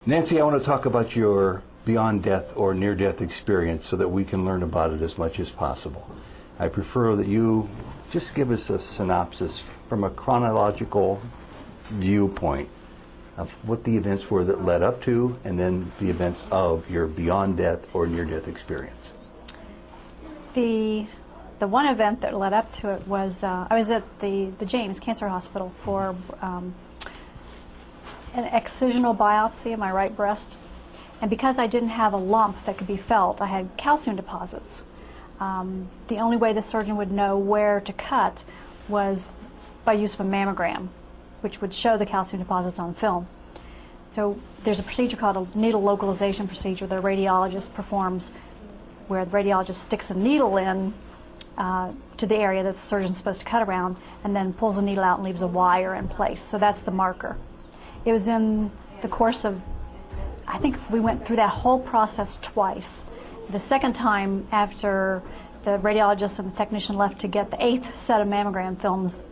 Nanci, I want to talk about your beyond death or near-death experience so that we can learn about it as much as possible. I prefer that you just give us a synopsis from a chronological viewpoint of what the events were that led up to, and then the events of your beyond death or near-death experience. The one event that led up to it was I was at the James Cancer Hospital for an excisional biopsy of my right breast, and because I didn't have a lump that could be felt, I had calcium deposits. The only way the surgeon would know where to cut was by use of a mammogram, which would show the calcium deposits on film. So there's a procedure called a needle localization procedure that a radiologist performs, where the radiologist sticks a needle in to the area that the surgeon's supposed to cut around, and then pulls the needle out and leaves a wire in place. So that's the marker. It was in the course of, I think we went through that whole process twice. The second time, after the radiologist and the technician left to get the 8th set of mammogram films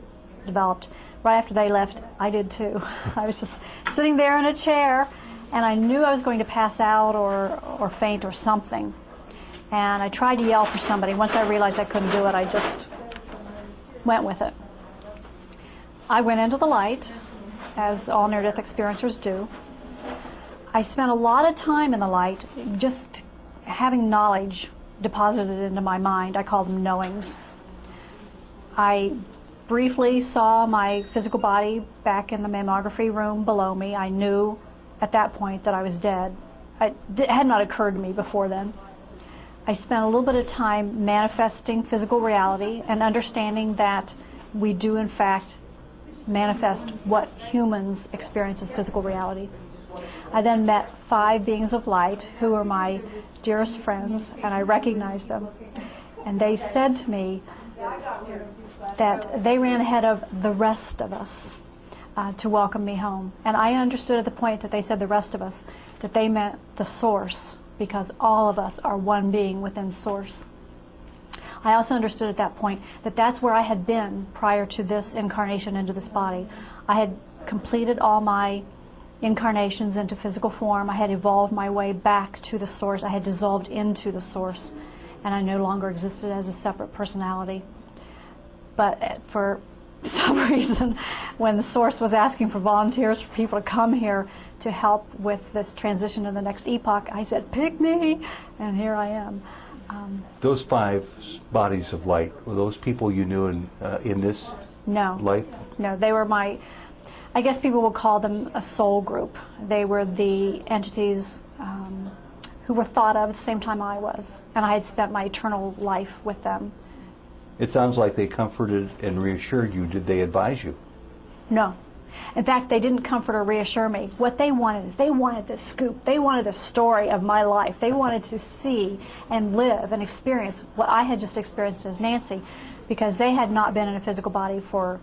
developed, right after they left, I did too. I was just sitting there in a chair, and I knew I was going to pass out or faint or something. And I tried to yell for somebody. Once I realized I couldn't do it, I just went with it. I went into the light, as all near-death experiencers do. I spent a lot of time in the light just having knowledge deposited into my mind. I call them knowings. I briefly saw my physical body back in the mammography room below me. I knew at that point that I was dead. It had not occurred to me before then. I spent a little bit of time manifesting physical reality and understanding that we do in fact manifest what humans experience as physical reality. I then met 5 beings of light who were my dearest friends, and I recognized them. And they said to me that they ran ahead of the rest of us to welcome me home. And I understood at the point that they said the rest of us, that they meant the source, because all of us are one being within source. I also understood at that point that that's where I had been prior to this incarnation into this body. I had completed all my incarnations into physical form. I had evolved my way back to the source. I had dissolved into the source, and I no longer existed as a separate personality. But for some reason, when the source was asking for volunteers, for people to come here to help with this transition to the next epoch, I said, "Pick me," and here I am. Those 5 bodies of light, were those people you knew in this life? No, they were my, I guess people would call them a soul group. They were the entities who were thought of at the same time I was, and I had spent my eternal life with them. It sounds like they comforted and reassured you. Did they advise you? No. In fact, they didn't comfort or reassure me. What they wanted is they wanted the scoop. They wanted the story of my life. They wanted to see and live and experience what I had just experienced as Nanci, because they had not been in a physical body for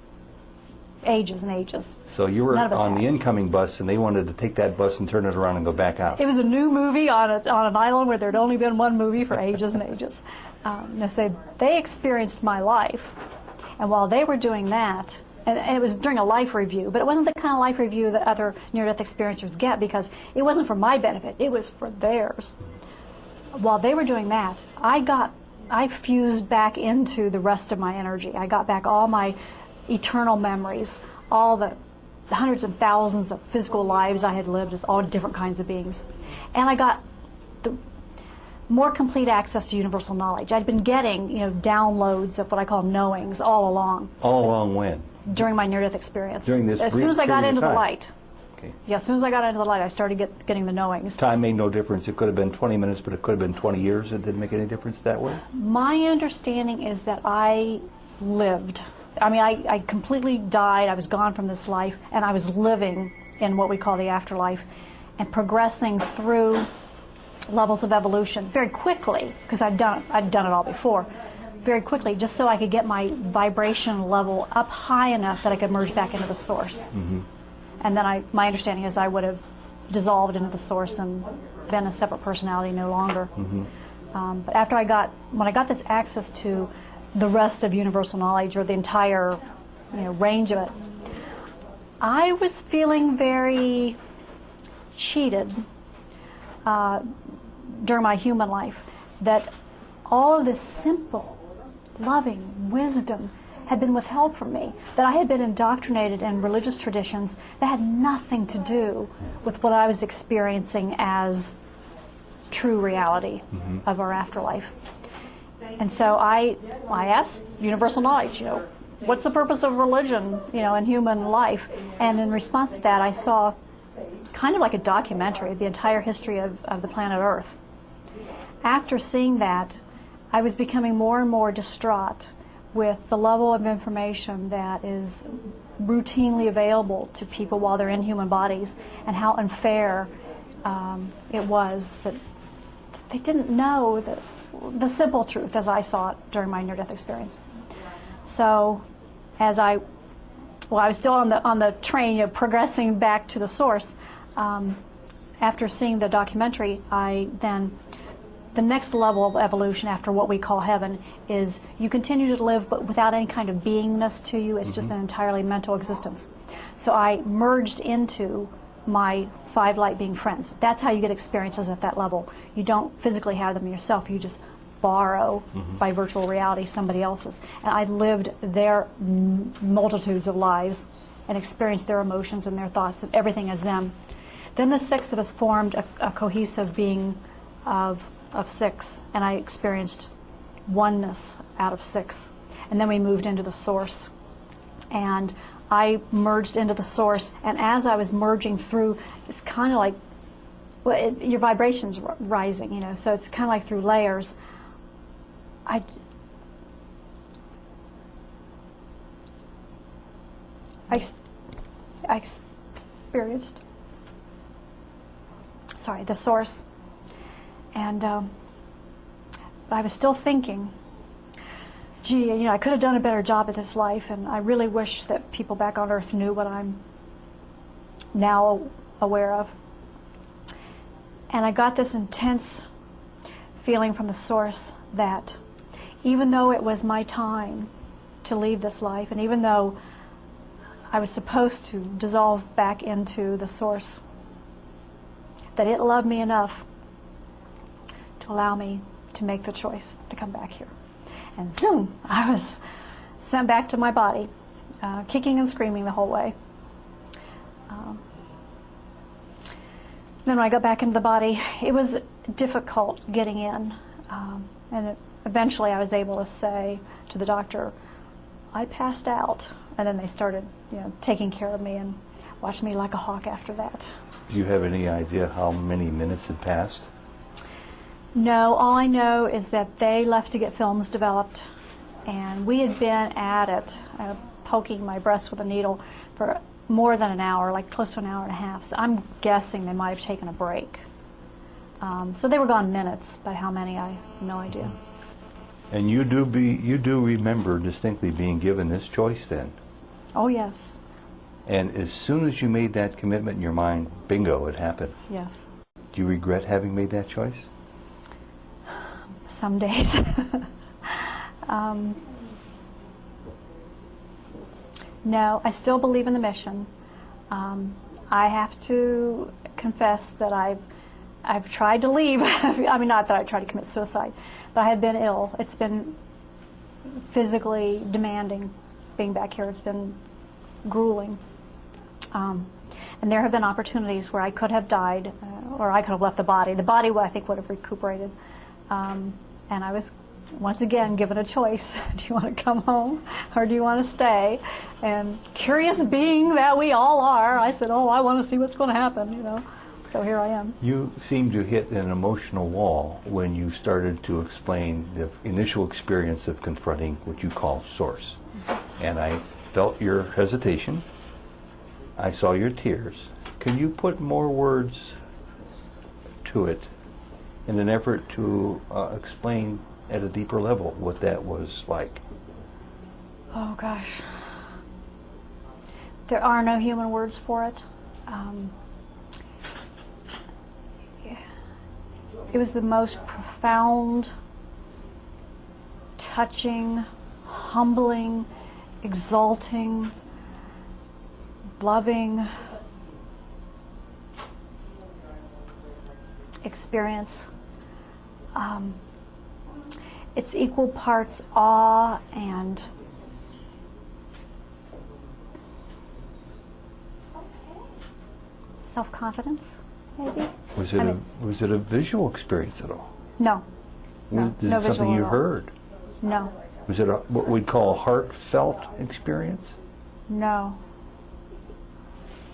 ages and ages. So you were on the incoming bus, and they wanted to take that bus and turn it around and go back out. It was a new movie on an island where there had only been one movie for ages and ages. They experienced my life, and while they were doing that, and it was during a life review, but it wasn't the kind of life review that other near-death experiencers get, because it wasn't for my benefit, it was for theirs. While they were doing that, I fused back into the rest of my energy. I got back all my eternal memories, all the hundreds and thousands of physical lives I had lived as all different kinds of beings. And I got the more complete access to universal knowledge. I'd been getting, downloads of what I call knowings all along. All along when? During my near-death experience. During this as soon as I got into the time. light. Okay. Yeah, as soon as I got into the light, I started getting the knowings. Time made no difference. It could have been 20 minutes, but it could have been 20 years. It didn't make any difference that way? My understanding is that I lived. I mean, I completely died. I was gone from this life, and I was living in what we call the afterlife and progressing through levels of evolution very quickly, because I'd done it all before. Very quickly, just so I could get my vibration level up high enough that I could merge back into the source. Mm-hmm. And then my understanding is I would have dissolved into the source and been a separate personality no longer. Mm-hmm. But when I got this access to the rest of universal knowledge, or the entire range of it, I was feeling very cheated during my human life, that all of this simple, loving wisdom had been withheld from me, that I had been indoctrinated in religious traditions that had nothing to do with what I was experiencing as true reality of our afterlife. And so I asked universal knowledge, what's the purpose of religion, in human life? And in response to that, I saw kind of like a documentary of the entire history of the planet Earth. After seeing that, I was becoming more and more distraught with the level of information that is routinely available to people while they're in human bodies, and how unfair it was that they didn't know the simple truth as I saw it during my near-death experience. So as I was still on the train, progressing back to the source, after seeing the documentary, the next level of evolution after what we call heaven is you continue to live but without any kind of beingness to you. It's just an entirely mental existence. So I merged into my 5 light being friends. That's how you get experiences at that level. You don't physically have them yourself. You just borrow by virtual reality somebody else's. And I lived their multitudes of lives and experienced their emotions and their thoughts and everything as them. Then the 6 of us formed a cohesive being of 6, and I experienced oneness out of 6. And then we moved into the source, and I merged into the source, and as I was merging through, it's kind of like your vibrations rising, so it's kind of like through layers. I experienced the source. And I was still thinking, gee, I could have done a better job at this life, and I really wish that people back on Earth knew what I'm now aware of. And I got this intense feeling from the source that even though it was my time to leave this life, and even though I was supposed to dissolve back into the source, that it loved me enough to allow me to make the choice to come back here. And zoom, I was sent back to my body, kicking and screaming the whole way. Then when I got back into the body, it was difficult getting in. Eventually I was able to say to the doctor, I passed out. And then they started taking care of me and watched me like a hawk after that. Do you have any idea how many minutes had passed? No, all I know is that they left to get films developed, and we had been at it, poking my breast with a needle for more than an hour, like close to an hour and a half. So I'm guessing they might have taken a break. So they were gone minutes, but how many, I have no idea. And you do remember distinctly being given this choice then? Oh, yes. And as soon as you made that commitment in your mind, bingo, it happened. Yes. Do you regret having made that choice? Some days. No, I still believe in the mission. I have to confess that I've tried to leave. I mean, not that I tried to commit suicide, but I have been ill. It's been physically demanding being back here. It's been grueling. And there have been opportunities where I could have died, or I could have left the body. The body, I think, would have recuperated. And I was, once again, given a choice. Do you want to come home, or do you want to stay? And curious being that we all are, I said, oh, I want to see what's going to happen, So here I am. You seemed to hit an emotional wall when you started to explain the initial experience of confronting what you call Source. And I felt your hesitation. I saw your tears. Can you put more words to it in an effort to explain at a deeper level what that was like? Oh, gosh. There are no human words for it. It was the most profound, touching, humbling, exalting, loving, experience, it's equal parts awe and self-confidence, maybe. Was it a visual experience at all? No. No, Is no it something visual you at all. heard? No. Was it what we'd call a heartfelt experience? No.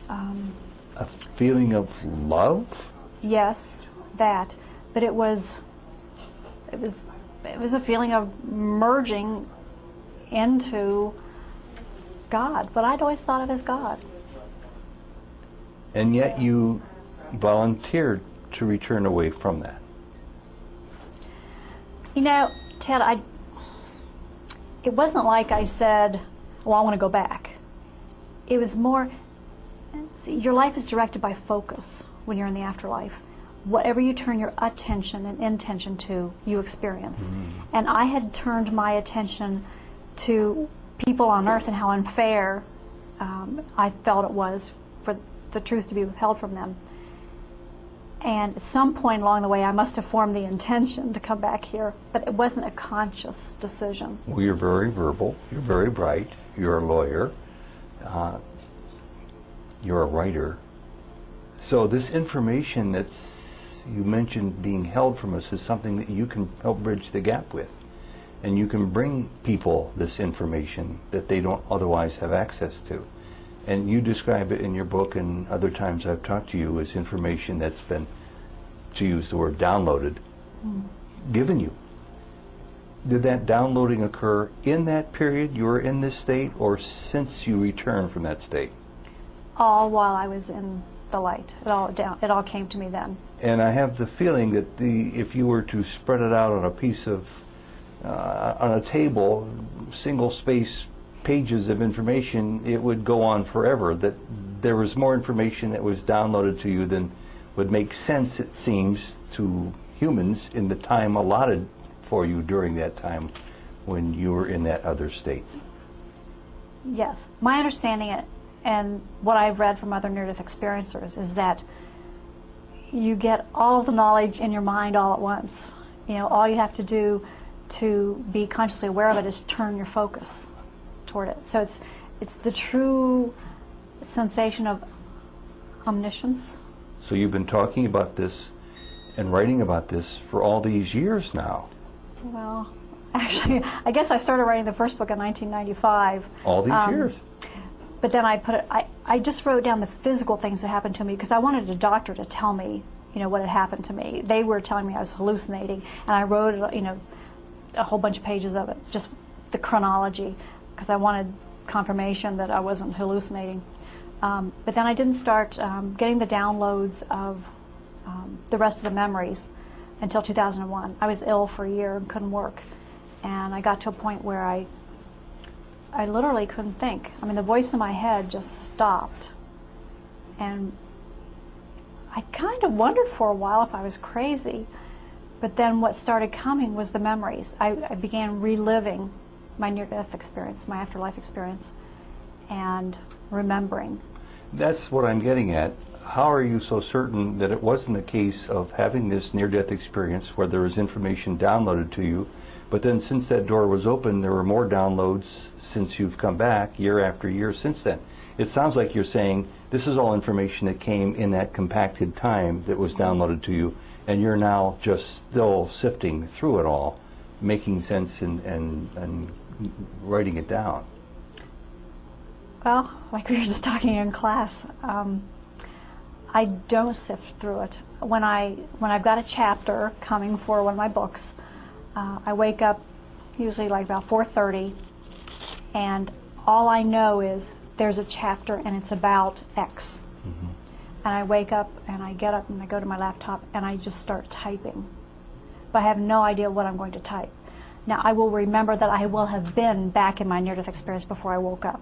A feeling of love? Yes, that. But it was a feeling of merging into God, what I'd always thought of as God. And yet you volunteered to return away from that. You know, Ted, it wasn't like I said, well, I want to go back. It was more, see, your life is directed by focus when you're in the afterlife. Whatever you turn your attention and intention to, you experience. And I had turned my attention to people on earth and how unfair I felt it was for the truth to be withheld from them. And at some point along the way, I must have formed the intention to come back here, but it wasn't a conscious decision. Well, you're very verbal, you're very bright, you're a lawyer, you're a writer. So this information that's you mentioned being held from us is something that you can help bridge the gap with. And you can bring people this information that they don't otherwise have access to. And you describe it in your book, and other times I've talked to you, as information that's been, to use the word downloaded, given you. Did that downloading occur in that period you were in this state, or since you returned from that state? All while I was in the light. It all came to me then. And I have the feeling that if you were to spread it out on a piece of, on a table, single space pages of information, it would go on forever. That there was more information that was downloaded to you than would make sense, it seems, to humans in the time allotted for you during that time when you were in that other state. Yes. My understanding and what I've read from other near-death experiencers is that you get all the knowledge in your mind all at once. You know, all you have to do to be consciously aware of it is turn your focus toward it. So it's the true sensation of omniscience. So you've been talking about this and writing about this for all these years now. Well, actually, I guess I started writing the first book in 1995. All these years. But then I just wrote down the physical things that happened to me because I wanted a doctor to tell me, you know, what had happened to me. They were telling me I was hallucinating, and I wrote, you know, a whole bunch of pages of it, just the chronology, because I wanted confirmation that I wasn't hallucinating. But then I didn't start getting the downloads of the rest of the memories until 2001. I was ill for a year and couldn't work, and I got to a point where I literally couldn't think. I mean, the voice in my head just stopped, and I kind of wondered for a while if I was crazy. But then what started coming was the memories. I began reliving my near-death experience, my afterlife experience, and remembering. That's what I'm getting at. How are you so certain that it wasn't a case of having this near-death experience where there was information downloaded to you, but then since that door was open, there were more downloads since you've come back year after year since then? It sounds like you're saying this is all information that came in that compacted time that was downloaded to you, and you're now just still sifting through it all, making sense and writing it down. Well, like we were just talking in class, I don't sift through it. When I've got a chapter coming for one of my books, I wake up usually like about 4:30, and all I know is there's a chapter and it's about X. And I wake up and I get up and I go to my laptop and I just start typing. But I have no idea what I'm going to type. Now, I will remember that I will have been back in my near-death experience before I woke up.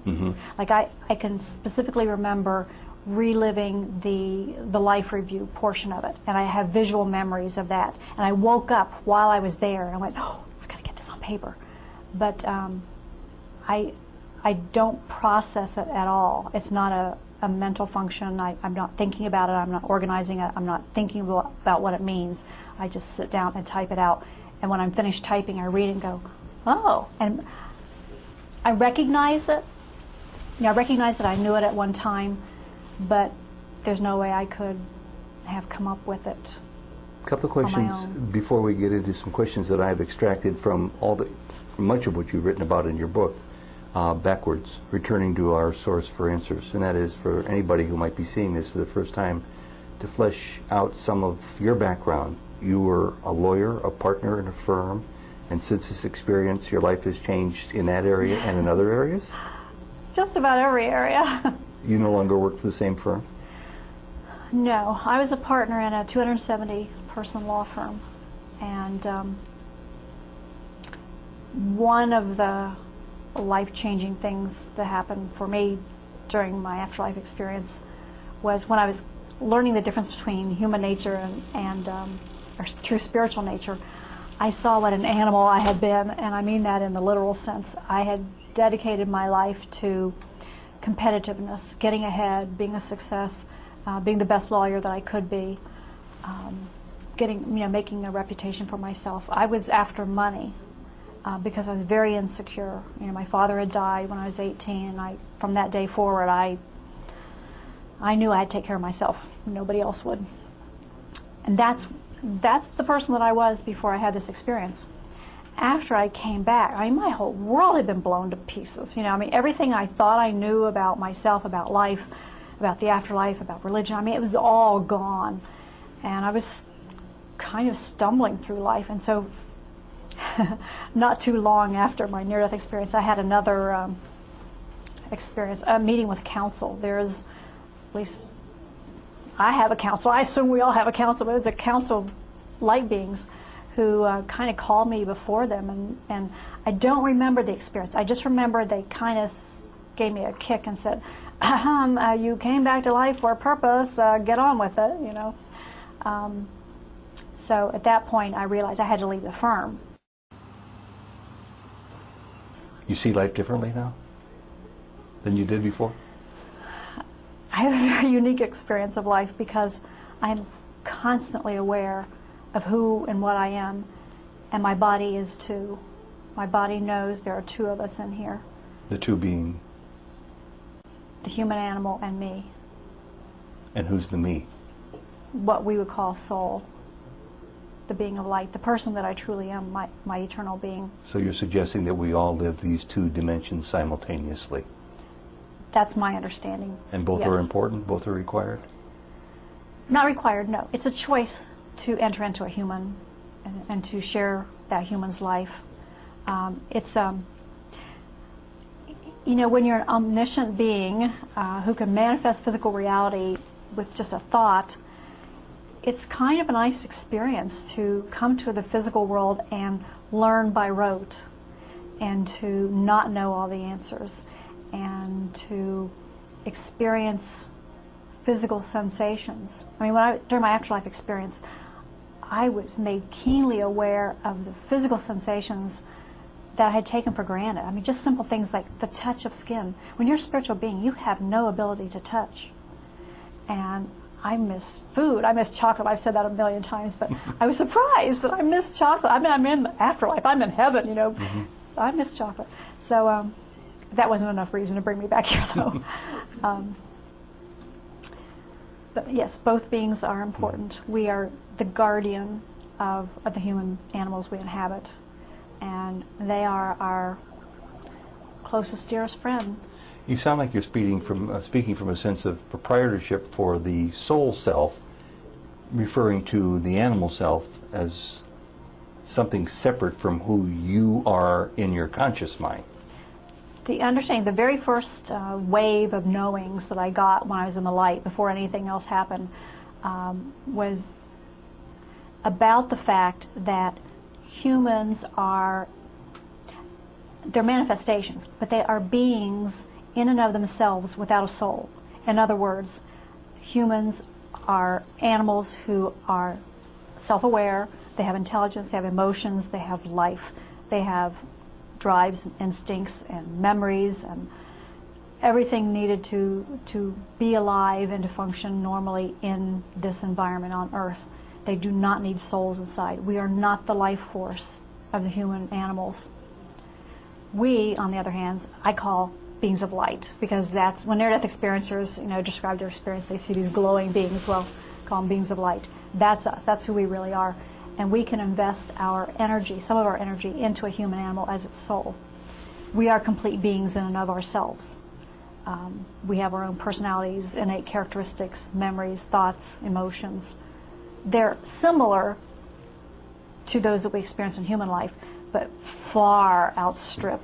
Like I can specifically remember reliving the life review portion of it, and I have visual memories of that. And I woke up while I was there, and I went, oh, I gotta get this on paper. But I don't process it at all. It's not a mental function. I'm not thinking about it. I'm not organizing it. I'm not thinking about what it means. I just sit down and type it out. And when I'm finished typing, I read it and go, oh. And I recognize it. You know, I recognize that I knew it at one time, but there's no way I could have come up with it. A couple of on my questions own. before we get into some questions that I've extracted from much of what you've written about in your book, backwards, returning to our source for answers. And that is, for anybody who might be seeing this for the first time, to flesh out some of your background. You were a lawyer, a partner in a firm, and since this experience, your life has changed in that area and in other areas? Just about every area. You no longer work for the same firm? No, I was a partner in a 270-person law firm, and one of the life-changing things that happened for me during my afterlife experience was when I was learning the difference between human nature and our true spiritual nature. I saw what an animal I had been, and I mean that in the literal sense. I had dedicated my life to competitiveness, getting ahead, being a success, being the best lawyer that I could be, making a reputation for myself. I was after money because I was very insecure. You know, my father had died when I was 18, and from that day forward, I knew I had to take care of myself. Nobody else would. And that's the person that I was before I had this experience. After I came back, my whole world had been blown to pieces. You know, everything I thought I knew about myself, about life, about the afterlife, about religion, it was all gone. And I was kind of stumbling through life. And so not too long after my near-death experience, I had another experience, a meeting with counsel. There's, at least I have a counsel. I assume we all have a counsel, but it was a council of light beings who kind of called me before them, and I don't remember the experience. I just remember they kind of gave me a kick and said, you came back to life for a purpose, get on with it, you know. So at that point I realized I had to leave the firm. You see life differently now than you did before? I have a very unique experience of life because I'm constantly aware of who and what I am, and my body is too. My body knows there are two of us in here. The two being? The human animal and me. And who's the me? What we would call soul. The being of light, the person that I truly am, my eternal being. So you're suggesting that we all live these two dimensions simultaneously? That's my understanding. And both are important? Both are required? Not required, no. It's a choice to enter into a human and to share that human's life. You know, when you're an omniscient being who can manifest physical reality with just a thought, it's kind of a nice experience to come to the physical world and learn by rote, and to not know all the answers, and to experience physical sensations. During my afterlife experience, I was made keenly aware of the physical sensations that I had taken for granted. Just simple things like the touch of skin. When you're a spiritual being, you have no ability to touch. And I miss food. I miss chocolate. I've said that a million times, but I was surprised that I missed chocolate. I'm in the afterlife. I'm in heaven, you know. Mm-hmm. I miss chocolate. So that wasn't enough reason to bring me back here, though. But yes, both beings are important. We are the guardian of the human animals we inhabit, and they are our closest, dearest friend. You sound like you're speaking from a sense of proprietorship for the soul self, referring to the animal self as something separate from who you are in your conscious mind. The understanding, the very first wave of knowings that I got when I was in the light, before anything else happened, was about the fact that humans they're manifestations, but they are beings in and of themselves without a soul. In other words, humans are animals who are self-aware, they have intelligence, they have emotions, they have life, they have drives and instincts and memories, and everything needed to be alive and to function normally in this environment on Earth. They do not need souls inside. We are not the life force of the human animals. We, on the other hand, I call beings of light, because that's when near-death experiencers, describe their experience, they see these glowing beings. Well, call them beings of light. That's us. That's who we really are. And we can invest our energy, some of our energy, into a human animal as its soul. We are complete beings in and of ourselves. We have our own personalities, innate characteristics, memories, thoughts, emotions. They're similar to those that we experience in human life, but far outstrip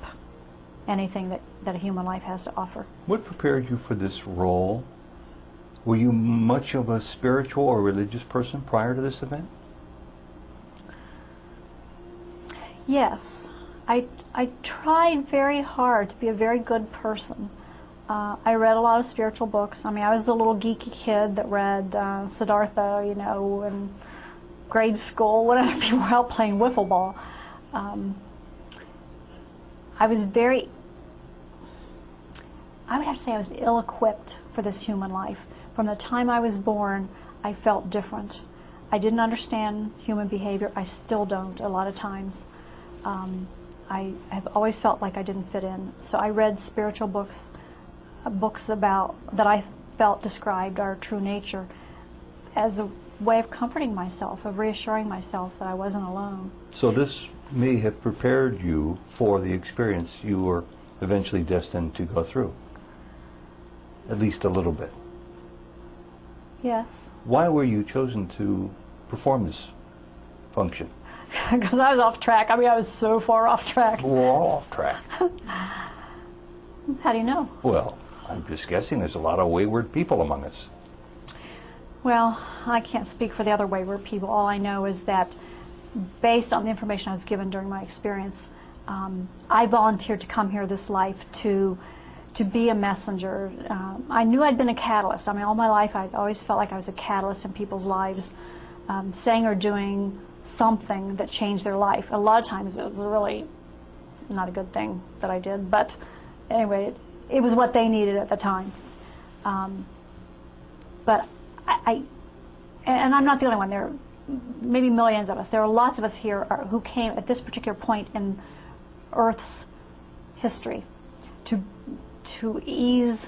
anything that a human life has to offer. What prepared you for this role? Were you much of a spiritual or religious person prior to this event? Yes. I tried very hard to be a very good person. I read a lot of spiritual books. I mean, I was the little geeky kid that read Siddhartha, in grade school when other people were out playing wiffle ball. I would have to say I was ill-equipped for this human life. From the time I was born, I felt different. I didn't understand human behavior. I still don't a lot of times. I have always felt like I didn't fit in. So I read spiritual books about that I felt described our true nature as a way of comforting myself, of reassuring myself that I wasn't alone. So this may have prepared you for the experience you were eventually destined to go through, at least a little bit. Yes. Why were you chosen to perform this function? Because I was off track. I mean, I was so far off track. We're all off track. How do you know? Well, I'm just guessing there's a lot of wayward people among us. Well, I can't speak for the other wayward people. All I know is that based on the information I was given during my experience, I volunteered to come here this life to be a messenger. I knew I'd been a catalyst. I mean, all my life I'd always felt like I was a catalyst in people's lives, saying or doing something that changed their life. A lot of times it was really not a good thing that I did, but anyway, it was what they needed at the time. But and I'm not the only one. There are maybe millions of us. There are lots of us here who came at this particular point in Earth's history to ease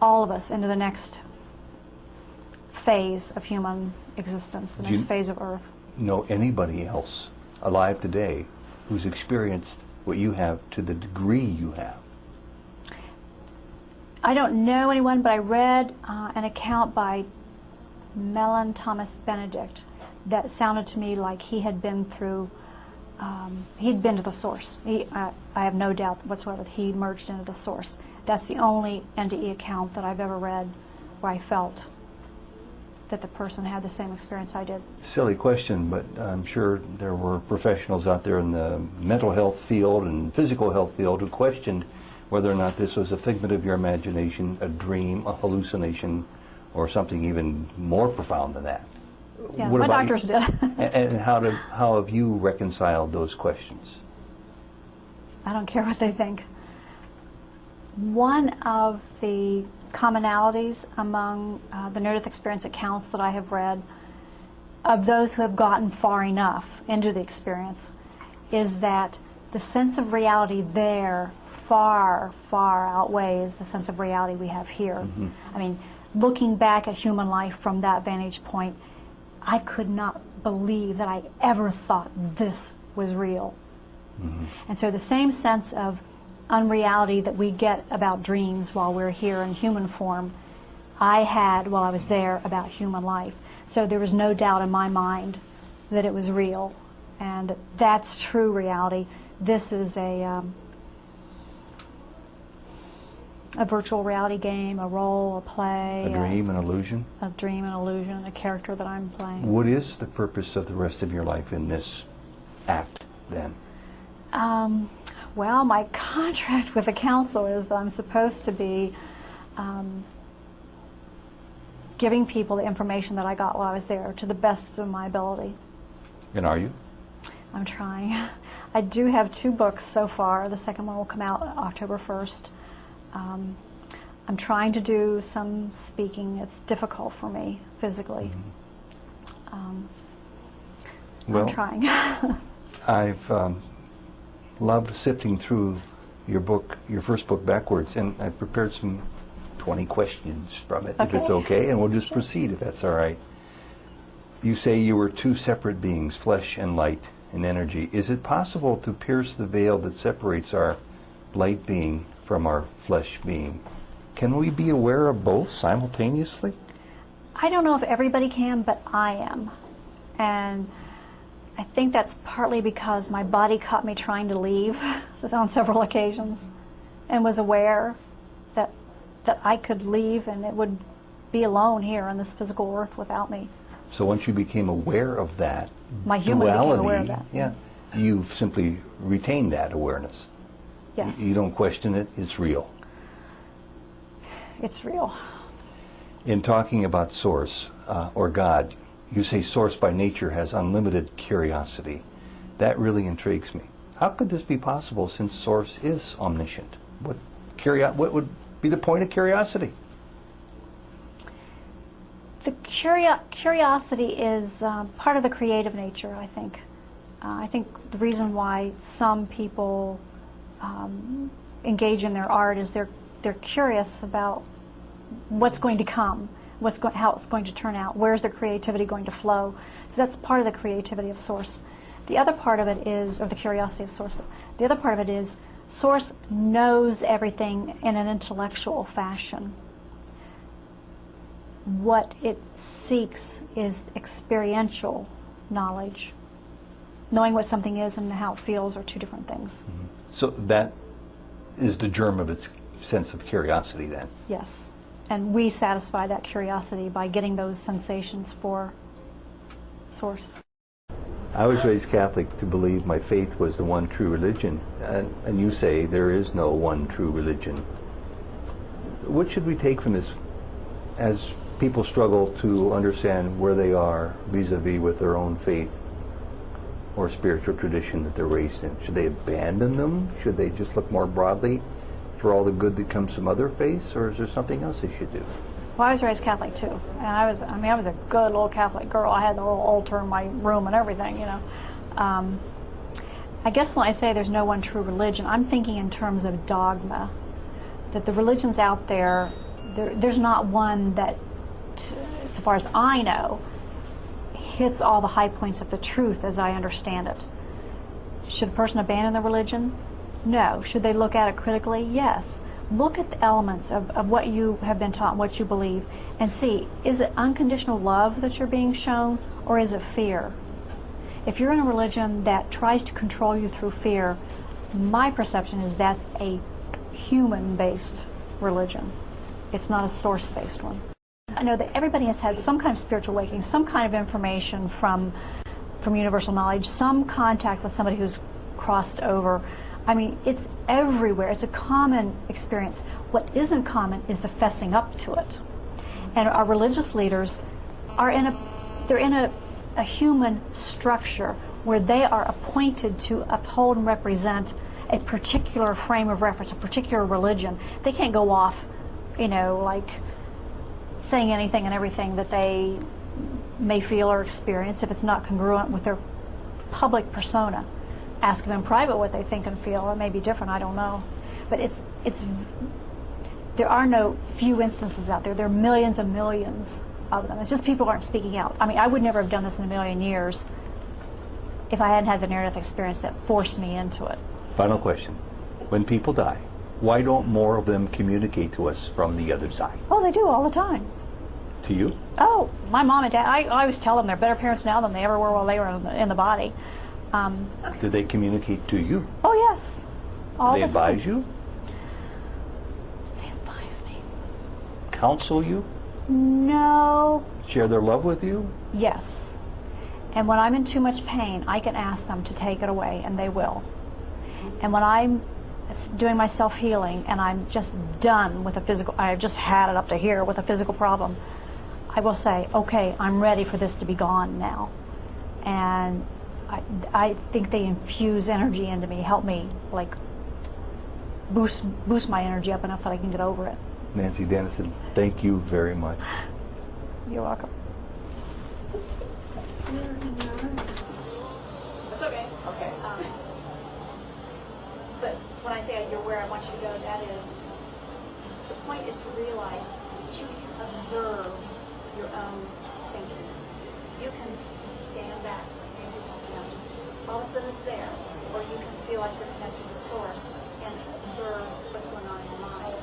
all of us into the next phase of human existence, the next phase of Earth. Know anybody else alive today who's experienced what you have to the degree you have? I don't know anyone, but I read an account by Mellon Thomas Benedict that sounded to me like he had been through, he'd been to the source. I have no doubt whatsoever that he merged into the source. That's the only NDE account that I've ever read where I felt that the person had the same experience I did. Silly question, but I'm sure there were professionals out there in the mental health field and physical health field who questioned whether or not this was a figment of your imagination, a dream, a hallucination, or something even more profound than that. Yeah, my doctors did. And how have you reconciled those questions? I don't care what they think. One of the commonalities among the near-death experience accounts that I have read of those who have gotten far enough into the experience is that the sense of reality there far, far outweighs the sense of reality we have here. Mm-hmm. I mean, looking back at human life from that vantage point, I could not believe that I ever thought this was real. Mm-hmm. And so the same sense of unreality that we get about dreams while we're here in human form, I had while I was there about human life. So there was no doubt in my mind that it was real and that that's true reality. This is a virtual reality game, a role, a play. A dream, an illusion? A dream, an illusion, a character that I'm playing. What is the purpose of the rest of your life in this act, then? Well, my contract with the council is that I'm supposed to be giving people the information that I got while I was there to the best of my ability. And are you? I'm trying. I do have 2 books so far. The second one will come out October 1st. I'm trying to do some speaking. It's difficult for me physically. Well, I'm trying. I've loved sifting through your book, your first book, backwards, and I've prepared some 20 questions from it, if it's okay, and we'll just proceed if that's all right. You say you were 2 separate beings, flesh and light and energy. Is it possible to pierce the veil that separates our light being from our flesh being? Can we be aware of both simultaneously? I don't know if everybody can, but I am. And I think that's partly because my body caught me trying to leave on several occasions and was aware that I could leave and it would be alone here on this physical earth without me. So once you became aware of that My human duality, became aware of that. yeah, you've simply retained that awareness. Yes. You don't question it, it's real. It's real. In talking about Source, or God, you say Source by nature has unlimited curiosity. That really intrigues me. How could this be possible since Source is omniscient? What would be the point of curiosity? The curiosity is part of the creative nature, I think. I think the reason why some people engage in their art is they're curious about what's going to come, how it's going to turn out, where's their creativity going to flow. So that's part of the creativity of Source. The other part of it is, or the curiosity of Source, the other part of it is Source knows everything in an intellectual fashion. What it seeks is experiential knowledge. Knowing what something is and how it feels are 2 different things. Mm-hmm. So that is the germ of its sense of curiosity then? Yes. And we satisfy that curiosity by getting those sensations for Source. I was raised Catholic to believe my faith was the one true religion, and you say there is no one true religion. What should we take from this as people struggle to understand where they are vis-a-vis with their own faith or spiritual tradition that they're raised in? Should they abandon them? Should they just look more broadly for all the good that comes from other faiths, or is there something else they should do? Well, I was raised Catholic too, and I was a good little Catholic girl. I had the little altar in my room and everything, you know. I guess when I say there's no one true religion, I'm thinking in terms of dogma. That the religions out there, there's not one that, as far as I know, hits all the high points of the truth as I understand it. Should a person abandon their religion? No. Should they look at it critically? Yes. Look at the elements of what you have been taught and what you believe and see, is it unconditional love that you're being shown, or is it fear? If you're in a religion that tries to control you through fear, my perception is that's a human-based religion. It's not a source-based one. I know that everybody has had some kind of spiritual awakening, some kind of information from universal knowledge, some contact with somebody who's crossed over. I mean, it's everywhere. It's a common experience. What isn't common is the fessing up to it. And our religious leaders are in a human structure where they are appointed to uphold and represent a particular frame of reference, a particular religion. They can't go off, like saying anything and everything that they may feel or experience if it's not congruent with their public persona. Ask them in private what they think and feel. It may be different, I don't know. But there are no few instances out there. There are millions and millions of them. It's just people aren't speaking out. I mean, I would never have done this in a million years if I hadn't had the near-death experience that forced me into it. Final question. When people die, why don't more of them communicate to us from the other side? Oh, they do all the time. To you? Oh, my mom and dad, I always tell them they're better parents now than they ever were while they were in the body. Did they communicate to you? Oh, yes. All They the time. advise you? They advise me. Counsel you? No. Share their love with you? Yes. And when I'm in too much pain, I can ask them to take it away, and they will. And when I'm doing my self-healing and I'm just done with a physical, I've just had it up to here with a physical problem, I will say, okay, I'm ready for this to be gone now. And I think they infuse energy into me, help me like boost my energy up enough that I can get over it. Nanci Danison, thank you very much. You're welcome. That's okay. Okay. But when I say you're where I want you to go, that is, the point is to realize that you can observe your own thinking. You can stand back, like Nancy's talking about, just all of a sudden it's there, or you can feel like you're connected to source and observe what's going on in your mind.